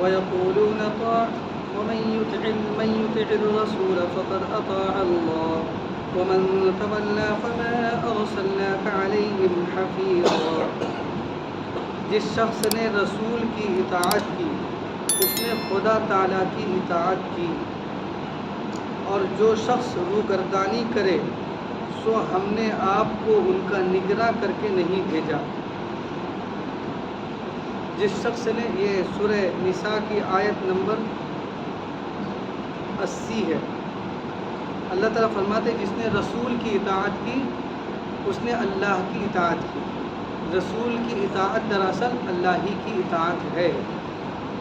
ويقولون ومن يطع الرسول فقد أطاع الله ومن تولى فما أرسلناك عليهم حفيظا۔ جس شخص نے رسول کی اطاعت کی اس نے خدا تعالیٰ کی اطاعت کی، اور جو شخص روگردانی کرے سو ہم نے آپ کو ان کا نگراں کر کے نہیں بھیجا۔ جس شخص نے، یہ سورہ نساء کی آیت نمبر 80 ہے، اللہ تعالیٰ فرماتے ہیں جس نے رسول کی اطاعت کی اس نے اللہ کی اطاعت کی۔ رسول کی اطاعت دراصل اللہ ہی کی اطاعت ہے،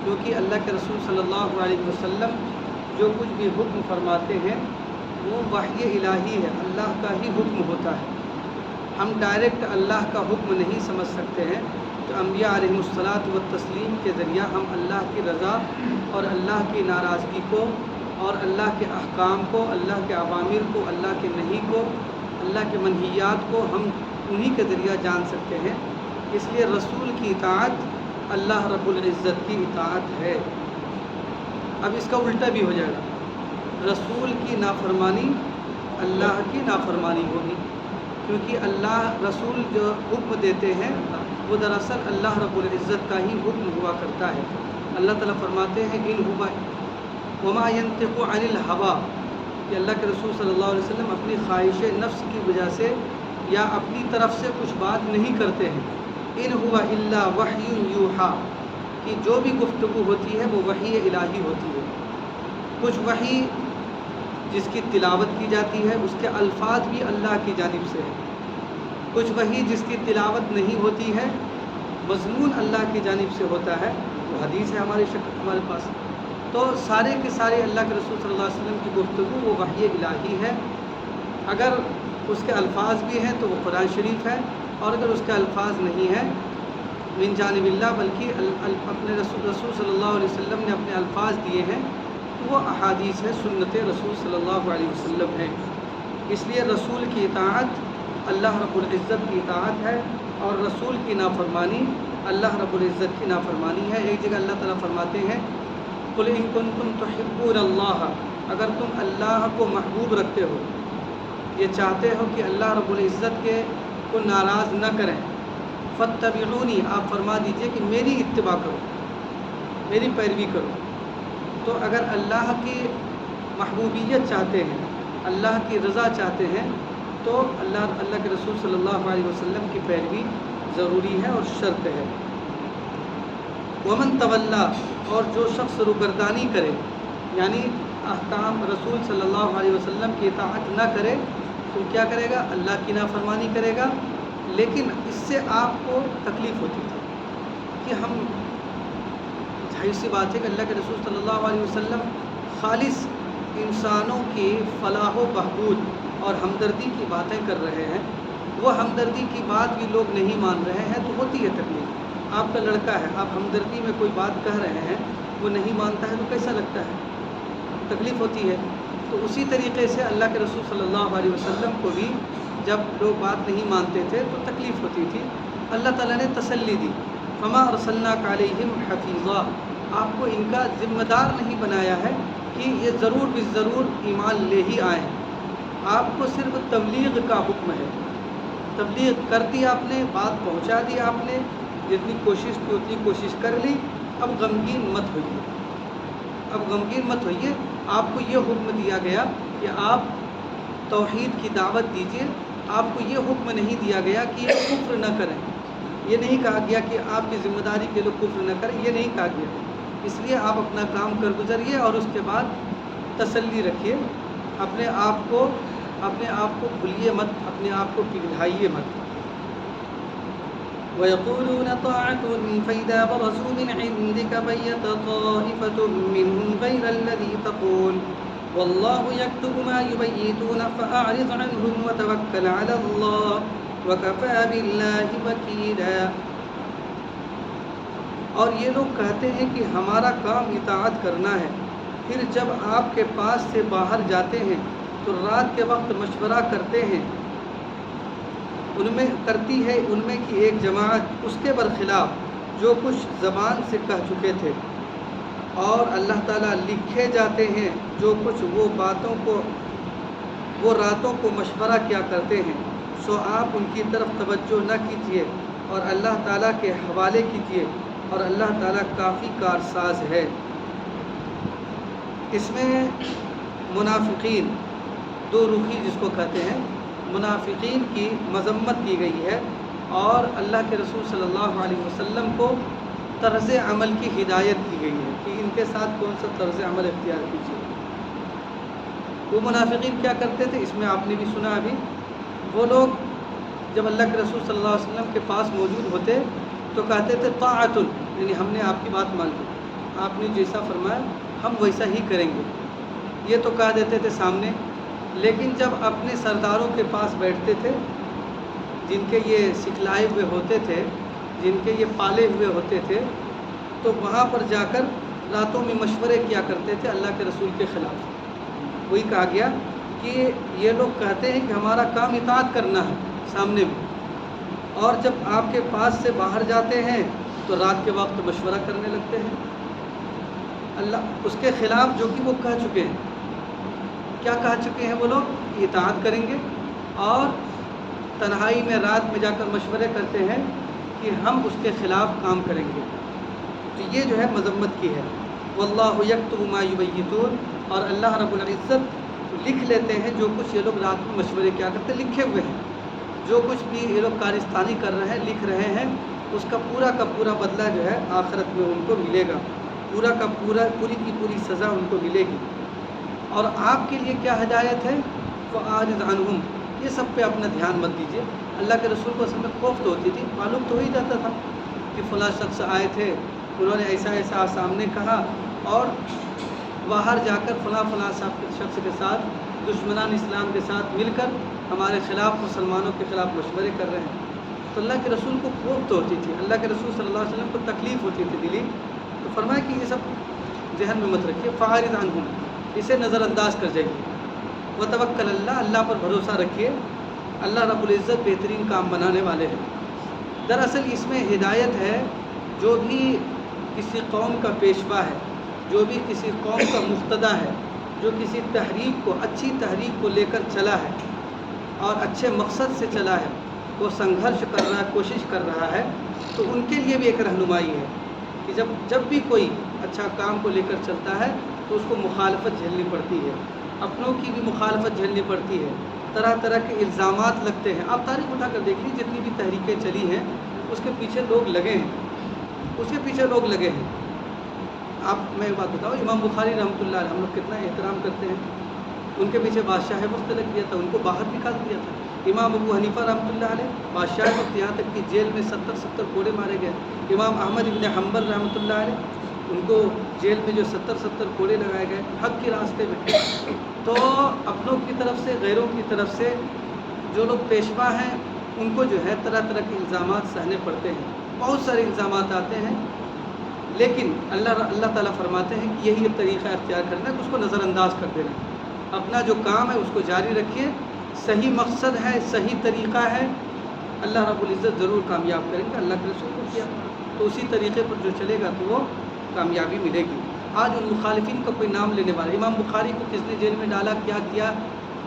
کیونکہ اللہ کے رسول صلی اللہ علیہ وسلم جو کچھ بھی حکم فرماتے ہیں وہ وحی الہی ہے، اللہ کا ہی حکم ہوتا ہے۔ ہم ڈائریکٹ اللہ کا حکم نہیں سمجھ سکتے ہیں، تو انبیاء علیہم الصلاۃ والتسلیم کے ذریعہ ہم اللہ کی رضا اور اللہ کی ناراضگی کو اور اللہ کے احکام کو، اللہ کے اوامر کو، اللہ کے نہی کو، اللہ کے منہیات کو ہم انہی کے ذریعہ جان سکتے ہیں۔ اس لیے رسول کی اطاعت اللہ رب العزت کی اطاعت ہے۔ اب اس کا الٹا بھی ہو جائے گا، رسول کی نافرمانی اللہ کی نافرمانی ہوگی، کیونکہ اللہ رسول جو حکم دیتے ہیں وہ دراصل اللہ رب العزت کا ہی حکم ہوا کرتا ہے۔ اللہ تعالیٰ فرماتے ہیں ان هو وما ينطق عن الهوى، کہ اللہ کے رسول صلی اللہ علیہ وسلم اپنی خواہش نفس کی وجہ سے یا اپنی طرف سے کچھ بات نہیں کرتے ہیں۔ ان هو الا وحی یوحیٰ، کہ جو بھی گفتگو ہوتی ہے وہ وحی الہی ہوتی ہے۔ کچھ وحی جس کی تلاوت کی جاتی ہے اس کے الفاظ بھی اللہ کی جانب سے ہے، کچھ وحی جس کی تلاوت نہیں ہوتی ہے مضمون اللہ کی جانب سے ہوتا ہے، وہ حدیث ہے ہمارے پاس۔ تو سارے کے سارے اللہ کے رسول صلی اللہ علیہ وسلم کی گفتگو وہ وحی الہی ہے۔ اگر اس کے الفاظ بھی ہیں تو وہ قرآن شریف ہے، اور اگر اس کے الفاظ نہیں ہیں من جانب اللہ بلکہ اپنے رسول صلی اللہ علیہ وسلم نے اپنے الفاظ دیے ہیں تو وہ احادیث ہے، سنت رسول صلی اللہ علیہ وسلم ہے۔ اس لیے رسول کی اطاعت اللہ رب العزت کی اطاعت ہے، اور رسول کی نافرمانی اللہ رب العزت کی نافرمانی ہے۔ ایک جگہ اللہ تعالیٰ فرماتے ہیں قل ان کنتم تحبون اللہ، اگر تم اللہ کو محبوب رکھتے ہو، یہ چاہتے ہو کہ اللہ رب العزت کے کو ناراض نہ کریں، فاتبعونی، آپ فرما دیجئے کہ میری اتباع کرو، میری پیروی کرو۔ تو اگر اللہ کی محبوبیت چاہتے ہیں، اللہ کی رضا چاہتے ہیں تو اللہ کے رسول صلی اللہ علیہ وسلم کی پیروی ضروری ہے اور شرط ہے۔ ومن تولا، اور جو شخص روگردانی کرے یعنی احکام رسول صلی اللہ علیہ وسلم کی اطاعت نہ کرے تو کیا کرے گا؟ اللہ کی نافرمانی کرے گا۔ لیکن اس سے آپ کو تکلیف ہوتی تھی کہ ہم، ظاہر سی بات ہے کہ اللہ کے رسول صلی اللہ علیہ وسلم خالص انسانوں کی فلاح و بہبود اور ہمدردی کی باتیں کر رہے ہیں، وہ ہمدردی کی بات بھی لوگ نہیں مان رہے ہیں تو ہوتی ہے تکلیف۔ آپ کا لڑکا ہے، آپ ہمدردی میں کوئی بات کہہ رہے ہیں، وہ نہیں مانتا ہے تو کیسا لگتا ہے؟ تکلیف ہوتی ہے۔ تو اسی طریقے سے اللہ کے رسول صلی اللہ علیہ وسلم کو بھی جب لوگ بات نہیں مانتے تھے تو تکلیف ہوتی تھی۔ اللہ تعالیٰ نے تسلی دی، فما ارسلناک علیہم حفیظا، آپ کو ان کا ذمہ دار نہیں بنایا ہے کہ یہ ضرور بالضرور ایمان لے ہی آئیں، آپ کو صرف تبلیغ کا حکم ہے۔ تبلیغ کر دی آپ نے، بات پہنچا دی آپ نے، جتنی کوشش کی اتنی کوشش کر لی، اب غمگین مت ہوئیے، اب غمگین مت ہوئیے۔ آپ کو یہ حکم دیا گیا کہ آپ توحید کی دعوت دیجیے، آپ کو یہ حکم نہیں دیا گیا کہ یہ کفر نہ کریں، یہ نہیں کہا گیا کہ آپ کی ذمہ داری کے لوگ کفر نہ کریں، یہ نہیں کہا گیا۔ اس لیے آپ اپنا کام کر گزریے اور اس کے بعد تسلی رکھیے، اپنے آپ کو بھولیے مت، اپنے آپ کو پگھلائیے مت۔ وَيَقُولُونَ طَاعَةٌ فَإِذَا بَرَزُوا مِنْ عِنْدِكَ بَيَّتَ طَائِفَةٌ مِّنْهُمْ غَيْرَ الَّذِي تَقُولُ وَاللَّهُ يَكْتُبُ مَا يُبَيِّتُونَ فَأَعْرِضْ عَنْهُمْ وَتَوَكَّلْ عَلَى اللَّهِ وَكَفَى بِاللَّهِ وَكِيلًا۔ اور یہ لوگ کہتے ہیں کہ ہمارا کام اطاعت کرنا ہے، پھر جب آپ کے پاس سے باہر جاتے ہیں تو رات کے وقت مشورہ کرتے ہیں، ان میں کی ایک جماعت اس کے برخلاف جو کچھ زبان سے کہہ چکے تھے، اور اللہ تعالیٰ لکھے جاتے ہیں جو کچھ وہ راتوں کو مشورہ کیا کرتے ہیں، سو آپ ان کی طرف توجہ نہ کیجیے اور اللہ تعالیٰ کے حوالے کیجیے، اور اللہ تعالیٰ کافی کارساز ہے۔ اس میں منافقین، دو روخی جس کو کہتے ہیں، منافقین کی مذمت کی گئی ہے، اور اللہ کے رسول صلی اللہ علیہ وسلم کو طرز عمل کی ہدایت کی گئی ہے کہ ان کے ساتھ کون سا طرز عمل اختیار کیجیے۔ وہ منافقین کیا کرتے تھے، اس میں آپ نے بھی سنا ابھی، وہ لوگ جب اللہ کے رسول صلی اللہ علیہ وسلم کے پاس موجود ہوتے تو کہتے تھے طاعت، یعنی ہم نے آپ کی بات مان لی، آپ نے جیسا فرمایا ہم ویسا ہی کریں گے، یہ تو کہہ دیتے تھے سامنے، لیکن جب اپنے سرداروں کے پاس بیٹھتے تھے جن کے یہ سکھلائے ہوئے ہوتے تھے، جن کے یہ پالے ہوئے ہوتے تھے، تو وہاں پر جا کر راتوں میں مشورے کیا کرتے تھے اللہ کے رسول کے خلاف۔ وہی کہا گیا کہ یہ لوگ کہتے ہیں کہ ہمارا کام اطاعت کرنا ہے سامنے میں، اور جب آپ کے پاس سے باہر جاتے ہیں تو رات کے وقت مشورہ کرنے لگتے ہیں اللہ اس کے خلاف جو کہ وہ کہہ چکے ہیں۔ کیا کہہ چکے ہیں وہ لوگ؟ اطاعت کریں گے، اور تنہائی میں رات میں جا کر مشورے کرتے ہیں کہ ہم اس کے خلاف کام کریں گے۔ تو یہ جو ہے مذمت کی ہے۔ واللہ یکتب ما یبیتون، اور اللہ رب العزت لکھ لیتے ہیں جو کچھ یہ لوگ رات میں مشورے کیا کرتے ہیں، لکھے ہوئے ہیں، جو کچھ بھی یہ لوگ کارستانی کر رہے ہیں، لکھ رہے ہیں، اس کا پورا بدلہ جو ہے آخرت میں ان کو ملے گا، پوری کی پوری سزا ان کو ملے گی۔ اور آپ کے لیے کیا ہدایت ہے؟ فَأَعْرِضْ عَنْهُمْ، یہ سب پہ اپنا دھیان مت دیجیے۔ اللہ کے رسول کو اصل میں خوف تو ہوتی تھی، معلوم تو ہو ہی جاتا تھا کہ فلاں شخص آئے تھے، انہوں نے ایسا سامنے کہا، اور باہر جا کر فلاں شخص کے ساتھ، دشمنان اسلام کے ساتھ مل کر ہمارے خلاف، مسلمانوں کے خلاف مشورے کر رہے ہیں۔ تو اللہ کے رسول کو خوف تو ہوتی تھی، اللہ کے رسول صلی اللہ علیہ وسلم کو تکلیف ہوتی تھی دلی، تو فرمایا کہ یہ سب ذہن میں مت رکھیے، فَأَعْرِضْ عَنْهُمْ، اسے نظر انداز کر جائیے، وَتَوَكَّلْ عَلَى اللہ پر بھروسہ رکھیے، اللہ رب العزت بہترین کام بنانے والے ہیں۔ دراصل اس میں ہدایت ہے، جو بھی کسی قوم کا پیشوا ہے، جو بھی کسی قوم کا مقتدی ہے، جو کسی تحریک کو، اچھی تحریک کو لے کر چلا ہے اور اچھے مقصد سے چلا ہے، وہ سنگھرش کر رہا ہے، کوشش کر رہا ہے، تو ان کے لیے بھی ایک رہنمائی ہے کہ جب بھی کوئی اچھا کام کو لے کر چلتا ہے تو اس کو مخالفت جھیلنی پڑتی ہے، اپنوں کی بھی مخالفت جھیلنی پڑتی ہے، طرح کے الزامات لگتے ہیں۔ آپ تاریخ اٹھا کر دیکھ لیجیے، جتنی بھی تحریکیں چلی ہیں اس کے پیچھے لوگ لگے ہیں، آپ میں ایک بات بتاؤں، امام بخاری رحمۃ اللہ علیہ ہم لوگ کتنا احترام کرتے ہیں، ان کے پیچھے بادشاہ وقت لگ گیا تھا، ان کو باہر نکال دیا تھا۔ امام ابو حنیفہ رحمۃ اللہ علیہ بادشاہ وقت، یہاں تک کہ جیل میں 70 کوڑے مارے گئے۔ امام احمد ابن حنبل رحمۃ اللہ علیہ، ان کو جیل میں جو 70 کوڑے لگائے گئے حق کے راستے میں۔ تو اپنوں کی طرف سے، غیروں کی طرف سے جو لوگ پیشوا ہیں ان کو جو ہے طرح کے الزامات سہنے پڑتے ہیں، بہت سارے الزامات آتے ہیں، لیکن اللہ تعالیٰ فرماتے ہیں کہ یہی ایک طریقہ اختیار کرنا ہے کہ اس کو نظر انداز کر دینا، اپنا جو کام ہے اس کو جاری رکھیے، صحیح مقصد ہے، صحیح طریقہ ہے، اللہ رب العزت ضرور کامیاب کریں گے۔ اللہ کے رسول کو کیا تو اسی طریقے پر جو چلے گا تو وہ کامیابی ملے گی۔ آج ان مخالفین کا کوئی نام لینے والا، امام بخاری کو کس نے جیل میں ڈالا، کیا کیا،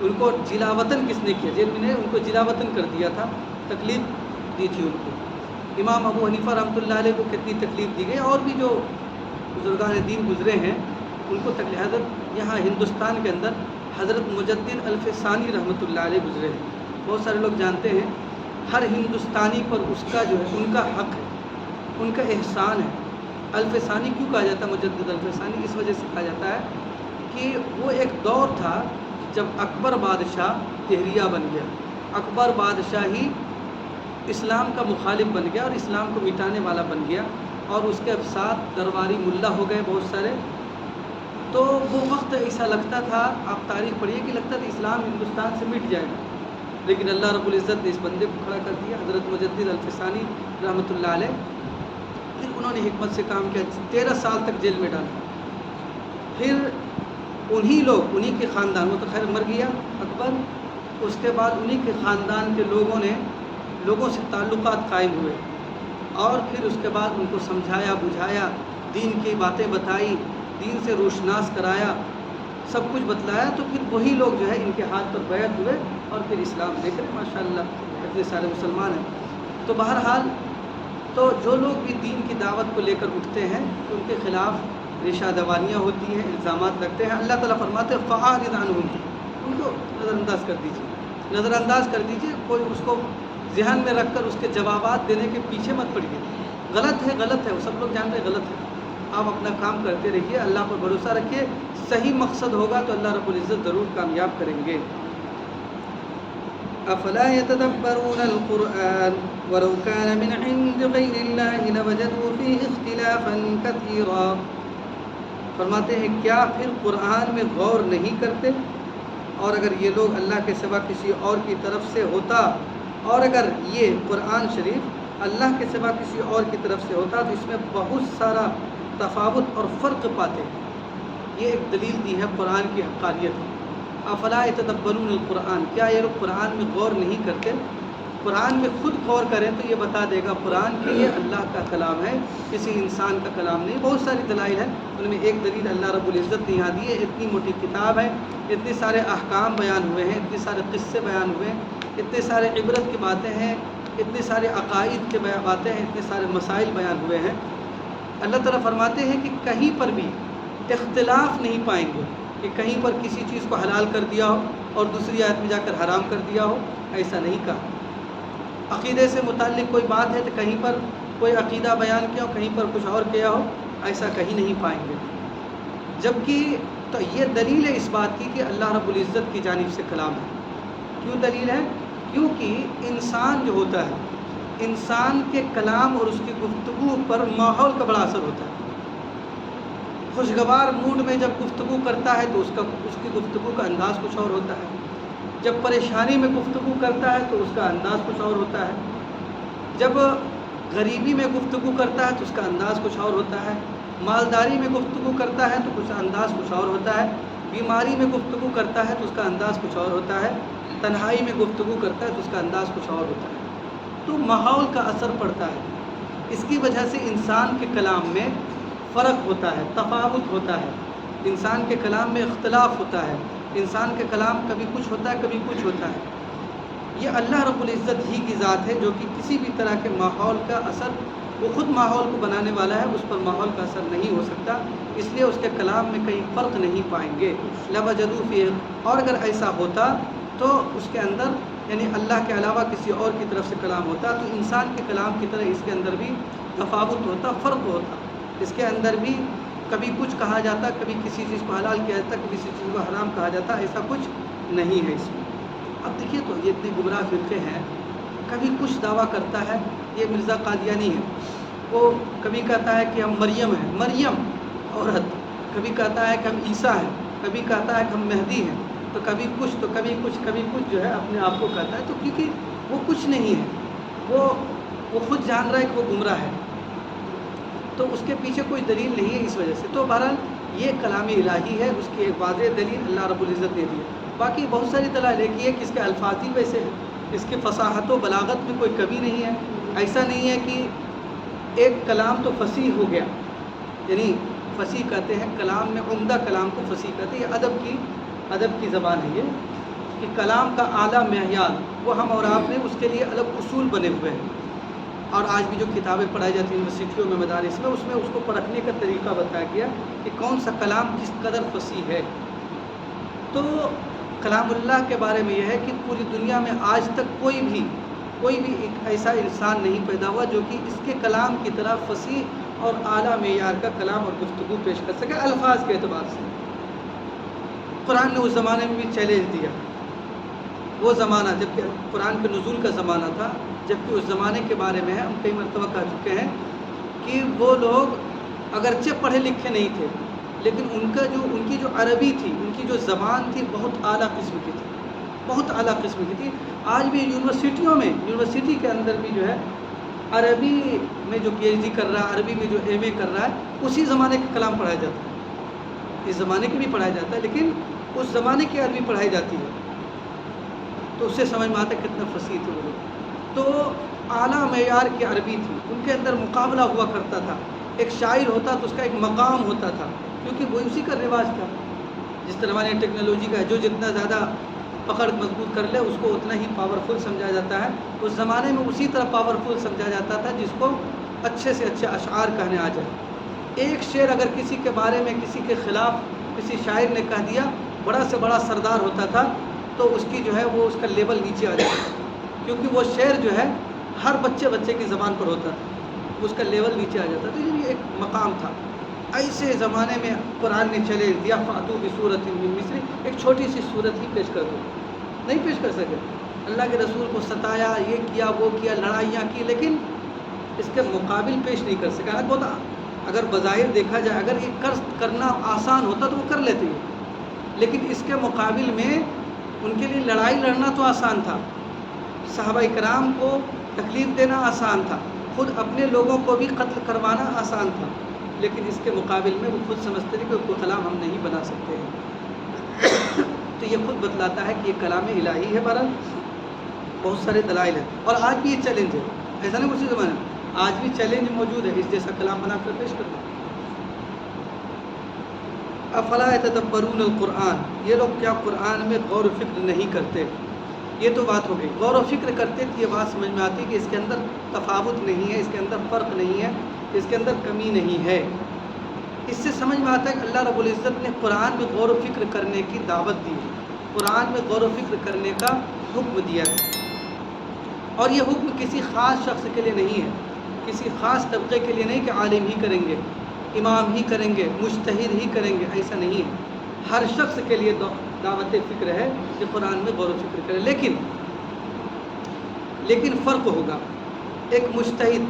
ان کو جلا وطن کس نے کیا، جیل میں نے ان کو جلا وطن کر دیا تھا، تکلیف دی تھی ان کو۔ امام ابو حنیفہ رحمۃ اللہ علیہ کو کتنی تکلیف دی گئی، اور بھی جو بزرگان دین گزرے ہیں ان کو تکلیف۔ حضرت یہاں ہندوستان کے اندر حضرت مجدد الفسانی رحمۃ اللہ علیہ گزرے ہیں، بہت سارے لوگ جانتے ہیں، ہر ہندوستانی پر اس کا جو ہے ان کا حق ہے، ان کا احسان ہے۔ الفسانی کیوں کہا جاتا ہے مجدد الفسانی؟ اس وجہ سے کہا جاتا ہے کہ وہ ایک دور تھا جب اکبر بادشاہ دہریہ بن گیا، اکبر بادشاہ ہی اسلام کا مخالف بن گیا اور اسلام کو مٹانے والا بن گیا، اور اس کے ساتھ درباری ملا ہو گئے بہت سارے۔ تو وہ وقت ایسا لگتا تھا، آپ تاریخ پڑھیے، کہ لگتا تھا اسلام ہندوستان سے مٹ جائے گا، لیکن اللہ رب العزت نے اس بندے کو کھڑا کر دیا، حضرت مجدد الفسانی رحمۃ اللہ علیہ۔ پھر انہوں نے حکمت سے کام کیا، 13 سال تک جیل میں ڈالا۔ پھر انہی کے خاندان، وہ تو خیر مر گیا اکبر، اس کے بعد انہی کے خاندان کے لوگوں سے تعلقات قائم ہوئے، اور پھر اس کے بعد ان کو سمجھایا بجھایا، دین کی باتیں بتائی، دین سے روشناس کرایا، سب کچھ بتلایا، تو پھر وہی لوگ جو ہے ان کے ہاتھ پر بیعت ہوئے اور پھر اسلام لے کر ماشاءاللہ اتنے سارے مسلمان ہیں۔ تو بہرحال تو جو لوگ بھی دین کی دعوت کو لے کر اٹھتے ہیں تو ان کے خلاف ریشہ دوانیاں ہوتی ہیں، الزامات لگتے ہیں۔ اللہ تعالیٰ فرماتے ہیں فَأَعْرِضْ عَنْهُمْ، ان کو نظر انداز کر دیجیے، نظر انداز کر دیجیے، کوئی اس کو ذہن میں رکھ کر اس کے جوابات دینے کے پیچھے مت پڑیے۔ غلط ہے، غلط ہے، وہ سب لوگ جان رہے غلط ہے، آپ اپنا کام کرتے رہیے، اللہ پر بھروسہ رکھیے، صحیح مقصد ہوگا تو اللہ رب العزت ضرور کامیاب کریں گے۔ افلا يتدبرون القرآن ولو كان من عند غير الله لوجدوا فيه اختلافا كثيرا، فرماتے ہیں کیا پھر قرآن میں غور نہیں کرتے؟ اور اگر یہ لوگ اللہ کے سوا کسی اور کی طرف سے ہوتا، اور اگر یہ قرآن شریف اللہ کے سوا کسی اور کی طرف سے ہوتا تو اس میں بہت سارا تفاوت اور فرق پاتے۔ یہ ایک دلیل دی ہے قرآن کی حقانیت۔ افلا یتدبرون القرآن، کیا یہ لوگ قرآن میں غور نہیں کرتے؟ قرآن میں خود غور کریں تو یہ بتا دے گا قرآن کہ یہ اللہ کا کلام ہے، کسی انسان کا کلام نہیں۔ بہت ساری دلائل ہیں، ان میں ایک دلیل اللہ رب العزت نے یہاں دی ہے، اتنی موٹی کتاب ہے، اتنے سارے احکام بیان ہوئے ہیں، اتنے سارے قصے بیان ہوئے ہیں، اتنے سارے عبرت کی باتیں ہیں، اتنے سارے عقائد کے باتیں ہیں، اتنے سارے مسائل بیان ہوئے ہیں۔ اللہ تعالیٰ فرماتے ہیں کہ کہیں پر بھی اختلاف نہیں پائیں گے کہ کہیں پر کسی چیز کو حلال کر دیا ہو اور دوسری آیت میں جا کر حرام کر دیا ہو، ایسا نہیں کہا۔ عقیدے سے متعلق کوئی بات ہے تو کہیں پر کوئی عقیدہ بیان کیا ہو، کہیں پر کچھ اور کیا ہو، ایسا کہیں نہیں پائیں گے۔ جبکہ تو یہ دلیل ہے اس بات کی کہ اللہ رب العزت کی جانب سے کلام ہے۔ کیوں دلیل ہے؟ کیونکہ انسان جو ہوتا ہے، انسان کے کلام اور اس کی گفتگو پر ماحول کا بڑا اثر ہوتا ہے۔ خوشگوار موڈ میں جب گفتگو کرتا ہے تو اس کی گفتگو کا انداز کچھ اور ہوتا ہے، جب پریشانی میں گفتگو کرتا ہے تو اس کا انداز کچھ اور ہوتا ہے، جب غریبی میں گفتگو کرتا ہے تو اس کا انداز کچھ اور ہوتا ہے، مالداری میں گفتگو کرتا ہے تو کچھ انداز کچھ اور ہوتا ہے، بیماری میں گفتگو کرتا ہے تو اس کا انداز کچھ اور ہوتا ہے، تنہائی میں گفتگو کرتا ہے تو اس کا انداز کچھ اور ہوتا ہے۔ تو ماحول کا اثر پڑتا ہے، اس کی وجہ سے انسان کے کلام میں فرق ہوتا ہے، تفاوت ہوتا ہے، انسان کے کلام میں اختلاف ہوتا ہے، انسان کے کلام کبھی کچھ ہوتا ہے کبھی کچھ ہوتا ہے۔ یہ اللہ رب العزت ہی کی ذات ہے جو کہ کسی بھی طرح کے ماحول کا اثر، وہ خود ماحول کو بنانے والا ہے، اس پر ماحول کا اثر نہیں ہو سکتا، اس لیے اس کے کلام میں کہیں فرق نہیں پائیں گے۔ لوجدوا فیہ، اور اگر ایسا ہوتا تو اس کے اندر یعنی اللہ کے علاوہ کسی اور کی طرف سے کلام ہوتا تو انسان کے کلام کی طرح اس کے اندر بھی تفاوت ہوتا، فرق ہوتا، اس کے اندر بھی کبھی کچھ کہا جاتا، کبھی کسی چیز کو حلال کیا جاتا، کبھی کسی چیز کو حرام کہا جاتا، ایسا کچھ نہیں ہے اس میں۔ اب دیکھیے تو یہ اتنے گمراہ فرقے ہیں، کبھی کچھ دعویٰ کرتا ہے، یہ مرزا قادیانی ہے، وہ کبھی کہتا ہے کہ ہم مریم ہیں، مریم عورت، کبھی کہتا ہے کہ ہم عیسیٰ ہیں، کبھی کہتا ہے کہ ہم مہدی ہیں، تو کبھی کچھ تو کبھی کچھ کبھی کچھ جو ہے اپنے آپ کو کہتا ہے، تو کیونکہ وہ کچھ نہیں ہے، وہ خود جان رہا ہے کہ وہ گمراہ ہے، تو اس کے پیچھے کوئی دلیل نہیں ہے اس وجہ سے۔ تو بہرحال یہ کلام الہی ہے، اس کی ایک واضح دلیل اللہ رب العزت نے دی ہے۔ باقی بہت ساری دلائل ایک یہ کہ اس کے الفاظ ہی ویسے ہیں، اس کی فصاحت و بلاغت میں کوئی کمی نہیں ہے، ایسا نہیں ہے کہ ایک کلام تو فصیح ہو گیا، یعنی فصیح کہتے ہیں کلام میں، عمدہ کلام کو فصیح کہتے ہیں، یہ ادب کی زبان ہے یہ، کہ کلام کا اعلیٰ معیار وہ ہم اور آپ نے اس کے لیے الگ اصول بنے ہوئے ہیں، اور آج بھی جو کتابیں پڑھائی جاتی ہیں یونیورسٹیوں میں، مدارس میں، اس میں اس کو پرکھنے کا طریقہ بتایا گیا کہ کون سا کلام کس قدر فصیح ہے۔ تو کلام اللہ کے بارے میں یہ ہے کہ پوری دنیا میں آج تک کوئی بھی ایک ایسا انسان نہیں پیدا ہوا جو کہ اس کے کلام کی طرح فصیح اور اعلیٰ معیار کا کلام اور گفتگو پیش کر سکے الفاظ کے اعتبار سے۔ قرآن نے اس زمانے میں بھی چیلنج دیا، وہ زمانہ جب کہ قرآن کے نزول کا زمانہ تھا، جبکہ اس زمانے کے بارے میں ہم کئی مرتبہ کہہ چکے ہیں کہ وہ لوگ اگرچہ پڑھے لکھے نہیں تھے، لیکن ان کی جو عربی تھی، ان کی جو زبان تھی، بہت اعلیٰ قسم کی تھی، بہت اعلیٰ قسم کی تھی۔ آج بھی یونیورسٹی کے اندر بھی جو ہے عربی میں جو پی ایچ ڈی کر رہا ہے، عربی میں جو ایم اے کر رہا ہے، اسی زمانے کا کلام پڑھایا جاتا ہے، اس زمانے کے بھی پڑھایا جاتا ہے، لیکن اس زمانے کی عربی پڑھائی جاتی ہے، تو اس سے سمجھ میں آتا ہے کتنا فصیح تھے وہ لوگ۔ تو اعلیٰ معیار کی عربی تھی، ان کے اندر مقابلہ ہوا کرتا تھا، ایک شاعر ہوتا تو اس کا ایک مقام ہوتا تھا، کیونکہ وہ اسی کا رواج تھا. جس طرح ہماری ٹیکنالوجی کا ہے، جو جتنا زیادہ پکڑ مضبوط کر لے اس کو اتنا ہی پاورفل سمجھا جاتا ہے. اس زمانے میں اسی طرح پاورفل سمجھا جاتا تھا جس کو اچھے سے اچھے اشعار کہنے آ جائے. ایک شعر اگر کسی کے بارے میں کسی کے خلاف کسی شاعر نے کہہ دیا، بڑا سے بڑا سردار ہوتا تھا تو اس کی جو ہے وہ اس کا لیول نیچے آ جاتا تھا، کیونکہ وہ شعر جو ہے ہر بچے کی زبان پر ہوتا تھا، اس کا لیول نیچے آ جاتا تھا. یہ ایک مقام تھا. ایسے زمانے میں قرآن نے چیلنج دیا، فاتو بصورت من مثلہ، ایک چھوٹی سی صورت ہی پیش کر دو. نہیں پیش کر سکے. اللہ کے رسول کو ستایا، یہ کیا وہ کیا، لڑائیاں کی، لیکن اس کے مقابل پیش نہیں کر سکا. اگر بظاہر دیکھا جائے اگر یہ کرنا آسان ہوتا تو وہ کر لیتے ہیں، لیکن اس کے مقابل میں ان کے لیے لڑائی لڑنا تو آسان تھا، صحابہ کرام کو تکلیف دینا آسان تھا، خود اپنے لوگوں کو بھی قتل کروانا آسان تھا، لیکن اس کے مقابل میں وہ خود سمجھتے تھے کہ کوئی کلام ہم نہیں بنا سکتے ہیں. تو یہ خود بتلاتا ہے کہ یہ کلام الہی ہے. بہرحال بہت سارے دلائل ہیں، اور آج بھی یہ چیلنج ہے. ایسا نہیں کچھ زمانہ، آج بھی چیلنج موجود ہے اس جیسا کلام بنا کر پیش کرنا. افلا یتدبرون القرآن، یہ لوگ کیا قرآن میں غور و فکر نہیں کرتے. یہ تو بات ہو گئی. غور و فکر کرتے تو یہ بات سمجھ میں آتی کہ اس کے اندر تفاوت نہیں ہے، اس کے اندر فرق نہیں ہے، اس کے اندر کمی نہیں ہے. اس سے سمجھ میں آتا ہے کہ اللہ رب العزت نے قرآن میں غور و فکر کرنے کی دعوت دی ہے، قرآن میں غور و فکر کرنے کا حکم دیا ہے. اور یہ حکم کسی خاص شخص کے لیے نہیں ہے، کسی خاص طبقے کے لیے نہیں کہ عالم ہی کریں گے، امام ہی کریں گے، مجتہد ہی کریں گے، ایسا نہیں ہے. ہر شخص کے لیے دعوت فکر ہے کہ قرآن میں غور و فکر کرے. لیکن فرق ہوگا. ایک مجتہد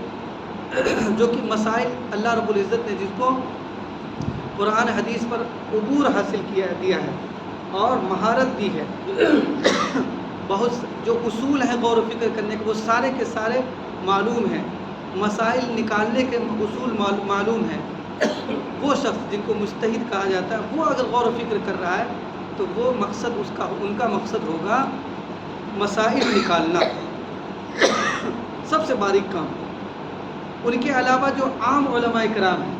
جو کہ مسائل اللہ رب العزت نے جس کو قرآن حدیث پر عبور حاصل دیا ہے اور مہارت دی ہے، بہت جو اصول ہیں غور و فکر کرنے کے وہ سارے کے سارے معلوم ہیں، مسائل نکالنے کے اصول معلوم ہیں. وہ شخص جن کو مجتہد کہا جاتا ہے، وہ اگر غور و فکر کر رہا ہے تو وہ مقصد ان کا مقصد ہوگا مسائل نکالنا، سب سے باریک کام. ان کے علاوہ جو عام علماء کرام ہیں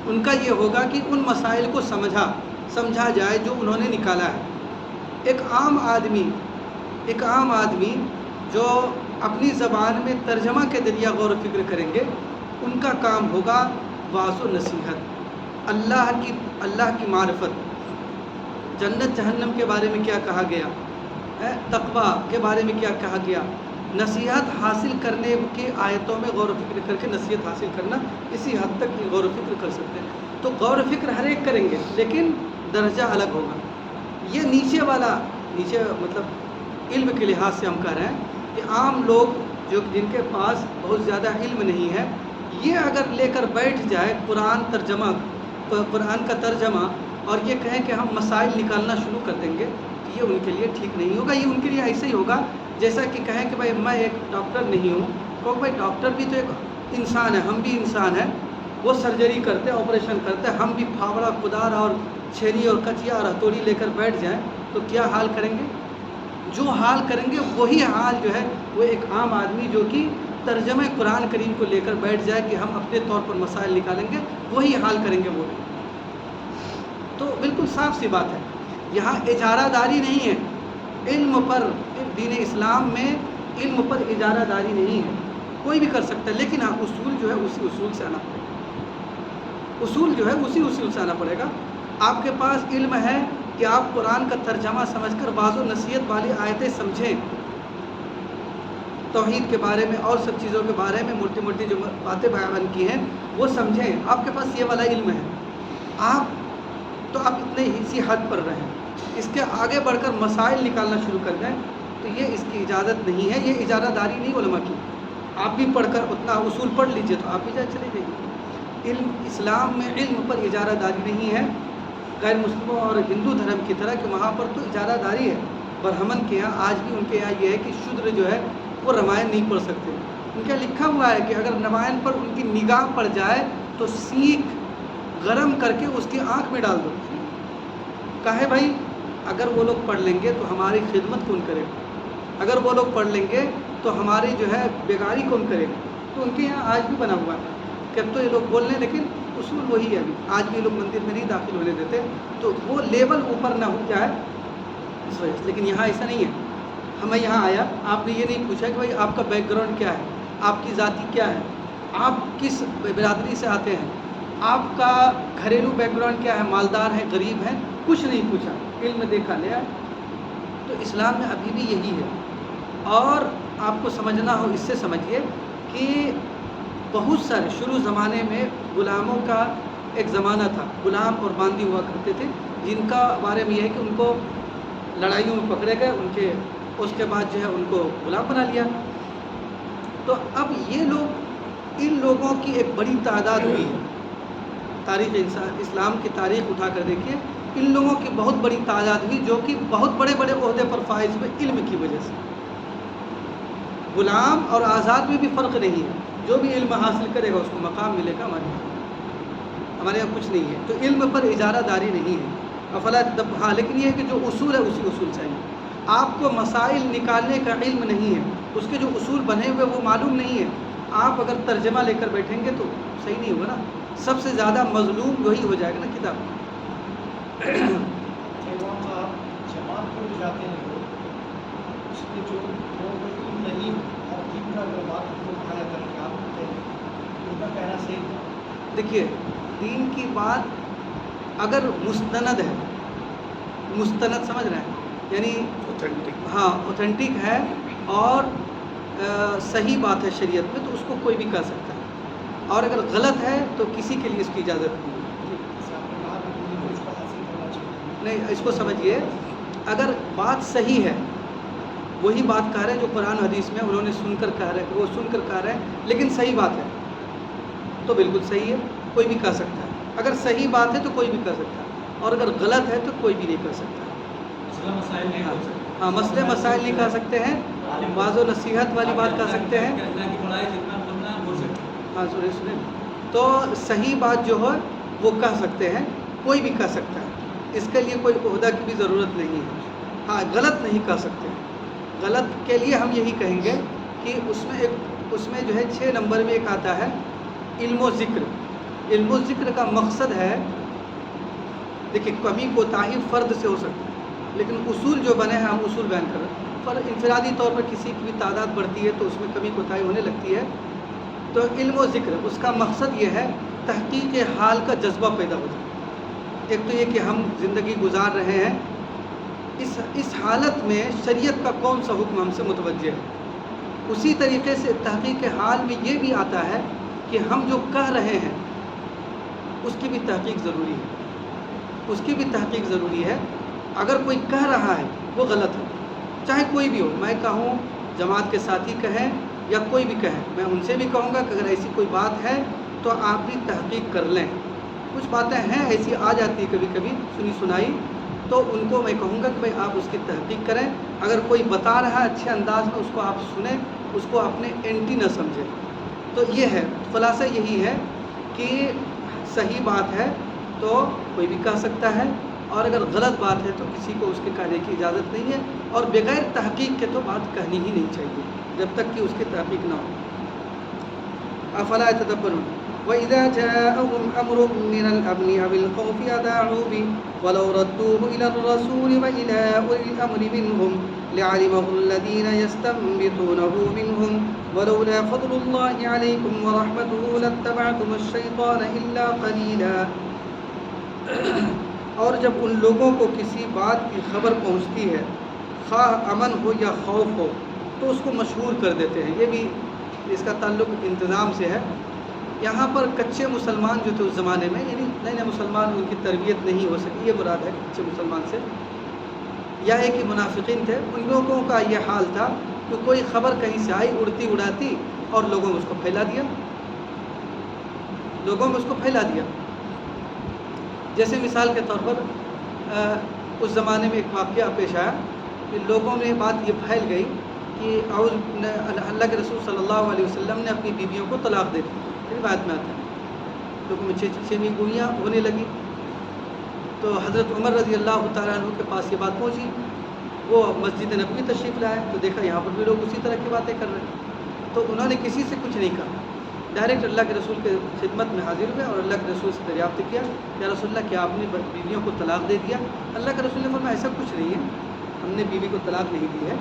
ان کا یہ ہوگا کہ ان مسائل کو سمجھا جائے جو انہوں نے نکالا ہے. ایک عام آدمی جو اپنی زبان میں ترجمہ کے ذریعہ غور و فکر کریں گے، ان کا کام ہوگا واعظ و نصیحت، اللہ کی معرفت، جنت جہنم کے بارے میں کیا کہا گیا، تقویٰ کے بارے میں کیا کہا گیا، نصیحت حاصل کرنے کی آیتوں میں غور و فکر کر کے نصیحت حاصل کرنا. اسی حد تک یہ غور و فکر کر سکتے ہیں. تو غور و فکر ہر ایک کریں گے لیکن درجہ الگ ہوگا. یہ نیچے مطلب علم کے لحاظ سے ہم کہہ رہے ہیں کہ عام لوگ جن کے پاس بہت زیادہ علم نہیں ہے، یہ اگر لے کر بیٹھ جائے قرآن کا ترجمہ اور یہ کہیں کہ ہم مسائل نکالنا شروع کر دیں گے، تو یہ ان کے لیے ٹھیک نہیں ہوگا. یہ ان کے لیے ایسے ہی ہوگا جیسا کہ کہیں کہ بھائی میں ایک ڈاکٹر نہیں ہوں، کیونکہ بھائی ڈاکٹر بھی تو ایک انسان ہے، ہم بھی انسان ہیں، وہ سرجری کرتے آپریشن کرتے، ہم بھی پھاوڑا کدار اور چھری اور کچیا اور ہتھوڑی لے کر بیٹھ جائیں تو کیا حال کریں گے؟ جو حال کریں گے وہی حال جو ہے وہ ایک عام آدمی جو کہ ترجمہ قرآن کریم کو لے کر بیٹھ جائے کہ ہم اپنے طور پر مسائل نکالیں گے، وہی حال کریں گے وہ. تو بالکل صاف سی بات ہے، یہاں اجارہ داری نہیں ہے. علم پر دین اسلام میں علم پر اجارہ داری نہیں ہے، کوئی بھی کر سکتا ہے، لیکن ہاں اصول جو ہے اسی اصول سے آنا پڑے گا. اصول جو ہے اسی اصول سے آنا پڑے گا. آپ کے پاس علم ہے کہ آپ قرآن کا ترجمہ سمجھ کر واضح و نصیحت والی آیتیں سمجھیں، توحید کے بارے میں اور سب چیزوں کے بارے میں موٹی جو باتیں بیان کی ہیں وہ سمجھیں. آپ کے پاس یہ والا علم ہے، آپ اتنے اسی حد پر رہیں. اس کے آگے بڑھ کر مسائل نکالنا شروع کر دیں تو یہ اس کی اجازت نہیں ہے. یہ اجارہ داری نہیں علماء کی. آپ بھی پڑھ کر اتنا اصول پڑھ لیجئے تو آپ بھی جائے چلے جائیے. اسلام میں علم پر اجارہ داری نہیں ہے، غیر مسلموں اور ہندو دھرم کی طرح کہ وہاں پر تو اجارہ داری ہے. برہمن کے یہاں آج بھی ان کے یہاں یہ ہے کہ شودر جو ہے وہ رامائن نہیں پڑھ سکتے. ان کے لکھا ہوا ہے کہ اگر رامائن پر ان کی نگاہ پڑ جائے تو سینک گرم کر کے اس کی آنکھ میں ڈال دو. کہے بھائی اگر وہ لوگ پڑھ لیں گے تو ہماری خدمت کون کرے گا، اگر وہ لوگ پڑھ لیں گے تو ہماری جو ہے بیگاری کون کرے گا. تو ان کے یہاں آج بھی بنا ہوا ہے کہ اب تو یہ لوگ بول رہے ہیں لیکن اصول وہی ہے. ابھی آج بھی لوگ مندر میں نہیں داخل ہونے دیتے, تو وہ لیول اوپر نہ ہو, کیا ہے اس وجہ سے. لیکن یہاں ایسا نہیں ہے. ہمیں یہاں آیا, آپ نے یہ نہیں پوچھا کہ بھائی آپ کا بیک گراؤنڈ کیا ہے, آپ کی ذاتی کیا ہے, آپ کس برادری سے آتے ہیں, آپ کا گھریلو بیک گراؤنڈ کیا ہے, مالدار ہیں, غریب ہیں, کچھ نہیں پوچھا, علم دیکھا لیا. تو اسلام میں ابھی بھی یہی ہے. اور آپ کو سمجھنا ہو, اس سے سمجھیے کہ بہت سارے شروع زمانے میں غلاموں کا ایک زمانہ تھا, غلام اور باندی ہوا کرتے تھے, جن کا بارے میں یہ ہے کہ ان کو لڑائیوں میں پکڑے گئے, اس کے بعد جو ہے ان کو غلام بنا لیا. تو اب یہ لوگ, ان لوگوں کی ایک بڑی تعداد ہوئی ہے. تاریخ اسلام کی تاریخ اٹھا کر دیکھیے, ان لوگوں کی بہت بڑی تعداد ہوئی جو کہ بہت بڑے بڑے عہدے پر فائز ہوئے علم کی وجہ سے. غلام اور آزاد میں بھی فرق نہیں ہے, جو بھی علم حاصل کرے گا اس کو مقام ملے گا. ہمارے یہاں کچھ نہیں ہے, تو علم پر اجارہ داری نہیں ہے. افلا تدبر, ہاں لیکن یہ ہے کہ جو اصول ہے اسی اصول چاہیے. آپ کو مسائل نکالنے کا علم نہیں ہے, اس کے جو اصول بنے ہوئے وہ معلوم نہیں ہے, آپ اگر ترجمہ لے کر بیٹھیں گے تو صحیح نہیں ہوگا نا. سب سے زیادہ مظلوم وہی ہو جائے گا نا کتاب. جماعت کو جاتے ہیں لوگ, اس میں جو علم نہیں اور دین کا اگر بات کو کہا جاتا ہے کہ آپ کہتے ہیں ان کا کہنا صحیح تھا. دیکھیے, دین کی بات اگر مستند ہے, مستند سمجھ رہے ہیں یعنی ہاں اوتھینٹک ہے اور صحیح بات ہے شریعت میں, تو اس کو کوئی بھی کہہ سکتا ہے. اور اگر غلط ہے تو کسی کے لیے اس کی اجازت نہیں ہے. نہیں, اس کو سمجھیے, اگر بات صحیح ہے, وہی بات کہہ رہے ہیں جو قرآن حدیث میں انہوں نے سن کر کہہ رہے ہیں, وہ سن کر کہہ رہے ہیں, لیکن صحیح بات ہے تو بالکل صحیح ہے, کوئی بھی کہہ سکتا ہے. اگر صحیح بات ہے تو کوئی بھی کہہ سکتا ہے, اور اگر غلط ہے تو کوئی بھی نہیں کہہ سکتا. ہاں, مسئلے مسائل نہیں کہہ سکتے ہیں, واضح و نصیحت والی بات کہہ سکتے ہیں. ہاں سنیں, تو صحیح بات جو ہے وہ کہہ سکتے ہیں, کوئی بھی کہہ سکتا ہے. اس کے لیے کوئی عہدہ کی بھی ضرورت نہیں ہے. ہاں, غلط نہیں کہہ سکتے. غلط کے لیے ہم یہی کہیں گے کہ اس میں جو ہے 6 نمبر میں ایک آتا ہے علم و ذکر. علم و ذکر کا مقصد ہے, دیکھیں کمی کوتاہی فرد سے ہو سکتا ہے, لیکن اصول جو بنے ہیں ہم اصول بیان کر رہے ہیں. پر انفرادی طور پر کسی کی بھی تعداد بڑھتی ہے تو اس میں کمی کوتاہی ہونے لگتی ہے. تو علم و ذکر, اس کا مقصد یہ ہے تحقیق حال کا جذبہ پیدا ہو جائے. ایک تو یہ کہ ہم زندگی گزار رہے ہیں, اس حالت میں شریعت کا کون سا حکم ہم سے متوجہ ہے. اسی طریقے سے تحقیق حال میں یہ بھی آتا ہے کہ ہم جو کہہ رہے ہیں اس کی بھی تحقیق ضروری ہے. اس کی بھی تحقیق ضروری ہے. اگر کوئی کہہ رہا ہے وہ غلط ہے, چاہے کوئی بھی ہو, میں کہوں, جماعت کے ساتھی کہیں یا کوئی بھی کہے, میں ان سے بھی کہوں گا کہ اگر ایسی کوئی بات ہے تو آپ بھی تحقیق کر لیں. کچھ باتیں ہیں ایسی آ جاتی ہے کبھی کبھی سنی سنائی, تو ان کو میں کہوں گا کہ بھائی آپ اس کی تحقیق کریں. اگر کوئی بتا رہا ہے اچھے انداز میں, اس کو آپ سنیں, اس کو اپنے اینٹی نہ سمجھیں. تو یہ ہے خلاصہ, یہی ہے کہ صحیح بات ہے تو کوئی بھی کہہ سکتا ہے, اور اگر غلط بات ہے تو کسی کو اس کے کہنے کی اجازت نہیں ہے. اور بغیر تحقیق کے تو بات کہنی ہی نہیں چاہیے جب تک کہ اس کی تحقیق نہ ہو. افلا يتدبرون وإذا جاءهم أمر من الأمن أو الخوف أذاعوا به ولو ردوه إلى الرسول وإلى أولي الأمر منهم لعلمه الذين يستنبطونه منهم ولولا فضل الله عليكم ورحمته لاتبعتم الشيطان إلا قليلا. اور جب ان لوگوں کو کسی بات کی خبر پہنچتی ہے, خواہ امن ہو یا خوف ہو, تو اس کو مشہور کر دیتے ہیں. یہ بھی اس کا تعلق انتظام سے ہے. یہاں پر کچے مسلمان جو تھے اس زمانے میں, یعنی نئے نئے مسلمان, ان کی تربیت نہیں ہو سکی, یہ مراد ہے کچے مسلمان سے, یا ہے کہ منافقین تھے, ان لوگوں کا یہ حال تھا کہ کوئی خبر کہیں سے آئی اڑتی اڑاتی اور لوگوں میں اس کو پھیلا دیا. جیسے مثال کے طور پر اس زمانے میں ایک واقعہ پیش آیا کہ لوگوں میں بات یہ پھیل گئی کہ اللہ کے رسول صلی اللہ علیہ وسلم نے اپنی بیویوں کو طلاق دے دی. روایت میں آتا ہے لوگوں میں چھوٹی گوئیاں ہونے لگی. تو حضرت عمر رضی اللہ تعالیٰ عنہ کے پاس یہ بات پہنچی. وہ مسجد نبوی تشریف لائے تو دیکھا یہاں پر بھی لوگ اسی طرح کی باتیں کر رہے ہیں. تو انہوں نے کسی سے کچھ نہیں کہا, ڈائریکٹ اللہ کے رسول کے خدمت میں حاضر ہوئے اور اللہ کے رسول سے دریافت کیا، یا رسول اللہ کیا آپ نے بیویوں کو طلاق دے دیا؟ اللہ کے رسول نے فرمایا ایسا کچھ نہیں ہے، ہم نے بیوی کو طلاق نہیں دی ہے۔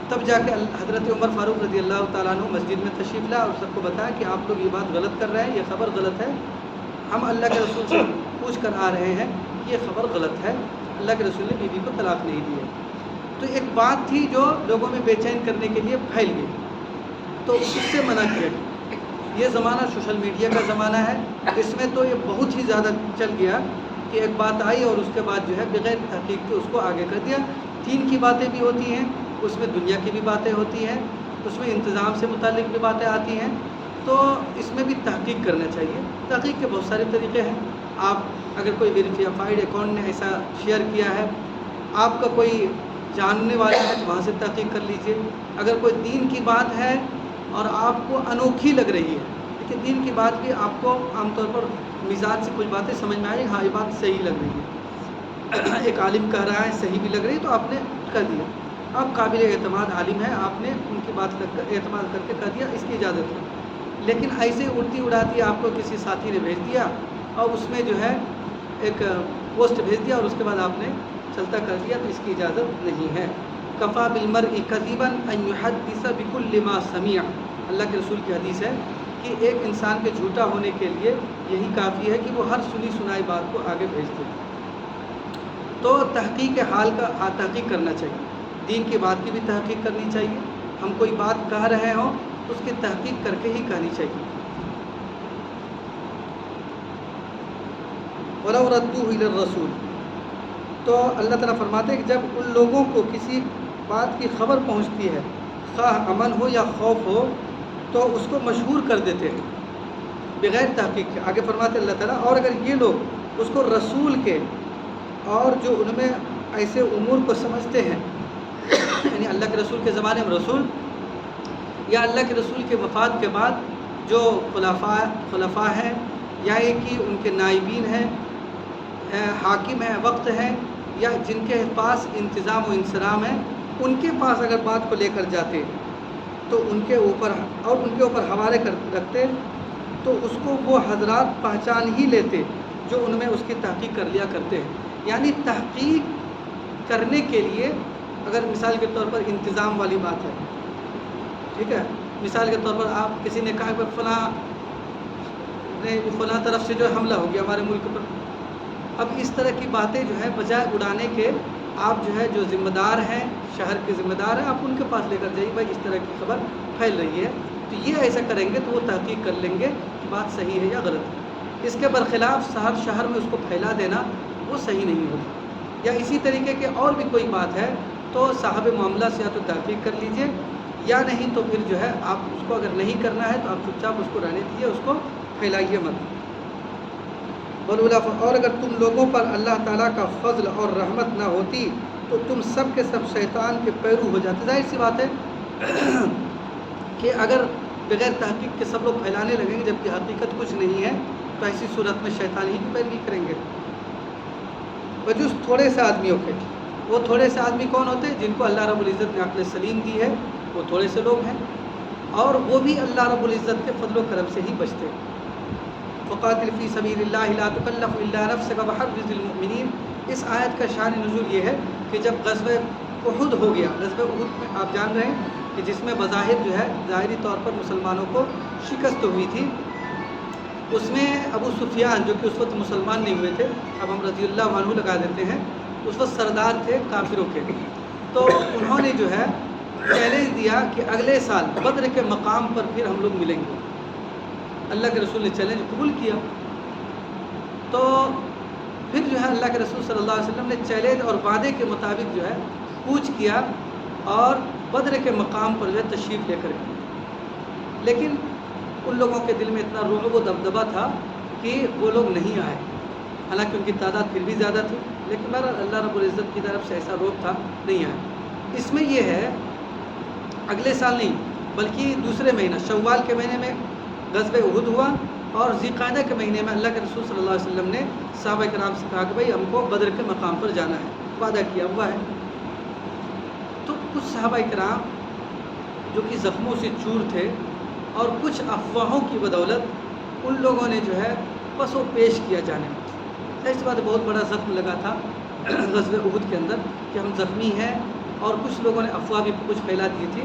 تب جا کے حضرت عمر فاروق رضی اللہ تعالیٰ عنہ مسجد میں تشریف لایا اور سب کو بتایا کہ آپ لوگ یہ بات غلط کر رہے ہیں، یہ خبر غلط ہے، ہم اللہ کے رسول سے پوچھ کر آ رہے ہیں کہ یہ خبر غلط ہے، اللہ کے رسول نے بیوی کو طلاق نہیں دی ہے۔ تو ایک بات تھی جو لوگوں میں بے چین کرنے کے لیے پھیل گئی، تو اس سے منع کیا گیا۔ یہ زمانہ سوشل میڈیا کا زمانہ ہے، اس میں تو یہ بہت ہی زیادہ چل گیا کہ ایک بات آئی اور اس کے بعد جو ہے بغیر تحقیق کے اس کو آگے کر دیا۔ دین کی باتیں بھی ہوتی ہیں، اس میں دنیا کی بھی باتیں ہوتی ہیں، اس میں انتظام سے متعلق بھی باتیں آتی ہیں، تو اس میں بھی تحقیق کرنا چاہیے۔ تحقیق کے بہت سارے طریقے ہیں، آپ اگر کوئی ویریفائڈ اکاؤنٹ نے ایسا شیئر کیا ہے، آپ کا کوئی جاننے والا ہے تو وہاں سے تحقیق کر لیجئے۔ اگر کوئی دین کی بات ہے اور آپ کو انوکھی لگ رہی ہے، لیکن دین کی بات بھی آپ کو عام طور پر مزاج سے کچھ باتیں سمجھ میں آئی، ہاں یہ بات صحیح لگ رہی ہے، ایک عالم کہہ رہا ہے صحیح بھی لگ رہی ہے تو آپ نے کر دیا، آپ قابل اعتماد عالم ہے، آپ نے ان کی بات کر اعتماد کر کے کر دیا، اس کی اجازت ہے۔ لیکن ایسے اڑتی اڑاتی آپ کو کسی ساتھی نے بھیج دیا اور اس میں جو ہے ایک پوسٹ بھیج دیا اور اس کے بعد آپ نے چلتا کر دیا، تو اس کی اجازت نہیں ہے۔ کفا بالمرء کذبا ان یحدث بکل ما سمع، اللہ کے رسول کی حدیث ہے کہ ایک انسان کے جھوٹا ہونے کے لیے یہی کافی ہے کہ وہ ہر سنی سنائی بات کو آگے بھیج دے۔ تو تحقیق حال کا تحقیق کرنا چاہیے، دین کی بات کی بھی تحقیق کرنی چاہیے، ہم کوئی بات کہہ رہے ہوں تو اس کی تحقیق کر کے ہی کہنی چاہیے۔ وَلَوْ رَدُّوهُ إِلَى الرَّسُولِ، تو اللہ تعالیٰ فرماتے ہیں کہ جب ان لوگوں کو کسی بات کی خبر پہنچتی ہے، خواہ امن ہو یا خوف ہو، تو اس کو مشہور کر دیتے ہیں بغیر تحقیق کے۔ آگے فرماتے اللہ تعالیٰ، اور اگر یہ لوگ اس کو رسول کے اور جو ان میں ایسے امور کو سمجھتے ہیں، یعنی اللہ کے رسول کے زمانے میں رسول یا اللہ کے رسول کے وفات کے بعد جو خلفاء ہیں یا یہ کہ ان کے نائبین ہیں، حاکم ہیں، وقت ہیں، یا جن کے پاس انتظام و انصرام ہے، ان کے پاس اگر بات کو لے کر جاتے تو ان کے اوپر حوالے رکھتے تو اس کو وہ حضرات پہچان ہی لیتے جو ان میں اس کی تحقیق کر لیا کرتے ہیں۔ یعنی تحقیق کرنے کے لیے اگر مثال کے طور پر انتظام والی بات ہے، ٹھیک ہے، مثال کے طور پر آپ کسی نے کہا کہ فلاں طرف سے جو حملہ ہو گیا ہمارے ملک پر، اب اس طرح کی باتیں جو ہے بجائے اڑانے کے آپ جو ہے جو ذمہ دار ہیں، شہر کے ذمہ دار ہیں، آپ ان کے پاس لے کر جائیے، بھائی اس طرح کی خبر پھیل رہی ہے، تو یہ ایسا کریں گے تو وہ تحقیق کر لیں گے کہ بات صحیح ہے یا غلط ہے۔ اس کے برخلاف شہر میں اس کو پھیلا دینا وہ صحیح نہیں ہوتا۔ یا اسی طریقے کے اور بھی کوئی بات ہے تو صاحب معاملہ سے یا تو تحقیق کر لیجئے، یا نہیں تو پھر جو ہے آپ اس کو اگر نہیں کرنا ہے تو آپ چپ چاپ اس کو رہنے دیجیے، اس کو پھیلائیے مت۔ اور اگر تم لوگوں پر اللہ تعالیٰ کا فضل اور رحمت نہ ہوتی تو تم سب کے سب شیطان کے پیرو ہو جاتے۔ ظاہر سی بات ہے کہ اگر بغیر تحقیق کے سب لوگ پھیلانے لگیں گے جبکہ حقیقت کچھ نہیں ہے تو ایسی صورت میں شیطان ہی کی پیروی کریں گے۔ بجز تھوڑے سے آدمیوں کے، وہ تھوڑے سے آدمی کون ہوتے ہیں؟ جن کو اللہ رب العزت نے عقل سلیم دی ہے، وہ تھوڑے سے لوگ ہیں، اور وہ بھی اللہ رب العزت کے فضل و کرم سے ہی بچتے ہیں۔ فقاتل فی سبیل اللہ لا تکلف الا نفسک وحرض المؤمنین، اس آیت کا شان نزول یہ ہے کہ جب غزوہ احد ہو گیا، غزوہ احد میں آپ جان رہے ہیں کہ جس میں بظاہر جو ہے ظاہری طور پر مسلمانوں کو شکست ہوئی تھی، اس میں ابو سفیان جو کہ اس وقت مسلمان نہیں ہوئے تھے، اب ہم رضی اللہ عنہ لگا دیتے ہیں، اس وقت سردار تھے کافروں کے، تو انہوں نے جو ہے چیلنج دیا کہ اگلے سال بدر کے مقام پر پھر ہم لوگ ملیں گے۔ اللہ کے رسول نے چیلنج قبول کیا، تو پھر جو ہے اللہ کے رسول صلی اللہ علیہ وسلم نے چیلنج اور وعدے کے مطابق جو ہے کوچ کیا اور بدر کے مقام پر جو ہے تشریف لے کر گئے، لیکن ان لوگوں کے دل میں اتنا رعب و دبدبہ تھا کہ وہ لوگ نہیں آئے، حالانکہ ان کی تعداد پھر بھی زیادہ تھی، لیکن بہرحال اللہ رب العزت کی طرف سے ایسا رعب تھا، نہیں آئے۔ اس میں یہ ہے اگلے سال نہیں بلکہ دوسرے مہینہ شوال کے مہینے میں غزوہ احد ہوا، اور ذی القعدہ کے مہینے میں اللہ کے رسول صلی اللہ علیہ وسلم نے صحابہ کرام سے کہا کہ بھائی ہم کو بدر کے مقام پر جانا ہے، وعدہ کیا ہوا ہے۔ تو کچھ صحابہ کرام جو کہ زخموں سے چور تھے اور کچھ افواہوں کی بدولت ان لوگوں نے جو ہے بس وہ پیش کیا جانے میں. اس بات بہت بڑا زخم لگا تھا غزوہ احد کے اندر کہ ہم زخمی ہیں، اور کچھ لوگوں نے افواہ بھی کچھ پھیلا دی تھی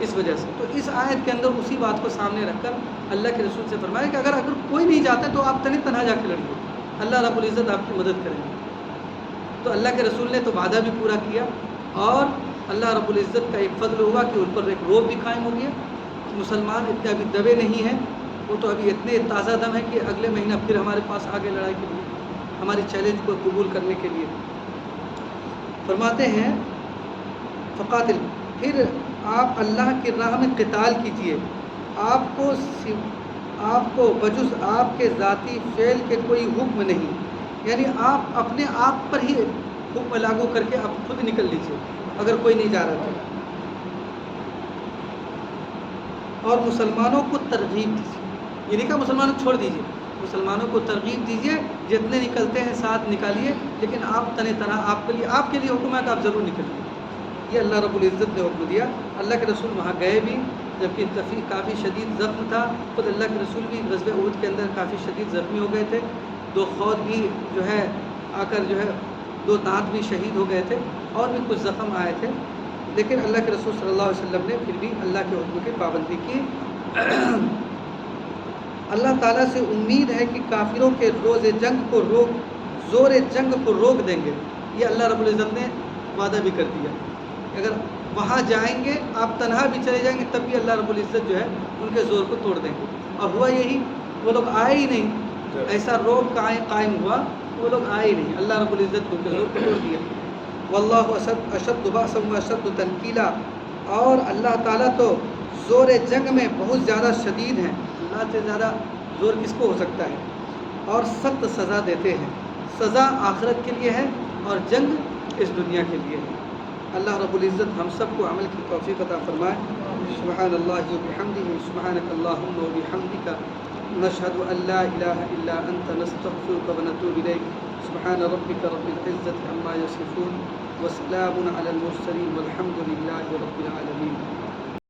اس وجہ سے. تو اس آیت کے اندر اسی بات کو سامنے رکھ کر اللہ کے رسول سے فرمایا کہ اگر کوئی نہیں جاتا تو آپ تنہا جا کے لڑیے، اللہ رب العزت آپ کی مدد کریں گے. تو اللہ کے رسول نے تو وعدہ بھی پورا کیا، اور اللہ رب العزت کا ایک فضل ہوا کہ ان پر ایک روب بھی قائم ہو گیا. مسلمان اتنے ابھی دبے نہیں ہیں، وہ تو ابھی اتنے تازہ دم ہے کہ اگلے مہینہ پھر ہمارے پاس آگے لڑائی کے لیے، ہماری چیلنج کو قبول کرنے کے لیے. فرماتے ہیں فقاتل، پھر آپ اللہ کی راہ میں قتال کیجیے، آپ کو بجز آپ کے ذاتی فعل کے کوئی حکم نہیں، یعنی آپ اپنے آپ پر ہی حکم لاگو کر کے آپ خود نکل لیجیے اگر کوئی نہیں جا رہا تو. اور مسلمانوں کو ترغیب دیجیے، یہ نہیں کہا مسلمانوں کو چھوڑ دیجیے، مسلمانوں کو ترغیب دیجیے، جتنے نکلتے ہیں ساتھ نکالیے، لیکن آپ تنہا آپ کے لیے حکم ہے کہ آپ ضرور نکلیے. یہ اللہ رب العزت نے حکم دیا. اللہ کے رسول وہاں گئے بھی، جبکہ کافی شدید زخم تھا. خود اللہ کے رسول بھی غزوہ احد کے اندر کافی شدید زخمی ہو گئے تھے. 2 خود بھی جو ہے آ کر جو ہے 2 دانت بھی شہید ہو گئے تھے، اور بھی کچھ زخم آئے تھے. لیکن اللہ کے رسول صلی اللہ علیہ وسلم نے پھر بھی اللہ کے حکم کی پابندی کی. اللہ تعالیٰ سے امید ہے کہ کافروں کے زور جنگ کو روک دیں گے. یہ اللہ رب العزت نے وعدہ بھی کر دیا. اگر وہاں جائیں گے، آپ تنہا بھی چلے جائیں گے، تب بھی اللہ رب العزت جو ہے ان کے زور کو توڑ دیں گے. اور ہوا یہی، وہ لوگ آئے ہی نہیں. ایسا روب قائم ہوا، وہ لوگ آئے ہی نہیں. اللہ رب العزت ان کے زور کو توڑ دیا. واللہ اشد بأسا واشد تنکیلا، اور اللہ تعالیٰ تو زور جنگ میں بہت زیادہ شدید ہیں. اللہ سے زیادہ زور کس کو ہو سکتا ہے؟ اور سخت سزا دیتے ہیں. سزا آخرت کے لیے ہے اور جنگ اس دنیا کے لیے ہے. اللہ رب العزت ہم سب کو عمل کی توفیق عطا فرمائے. سبحان اللہ وبحمدہ، سبحانک اللہم وبحمدک، نشہد ان لا الہ الا انت، نستغفرک ونتوب الیک. سبحان ربک رب العزت عما یصفون، وسلام علی المرسلین، والحمد للہ رب العالمین.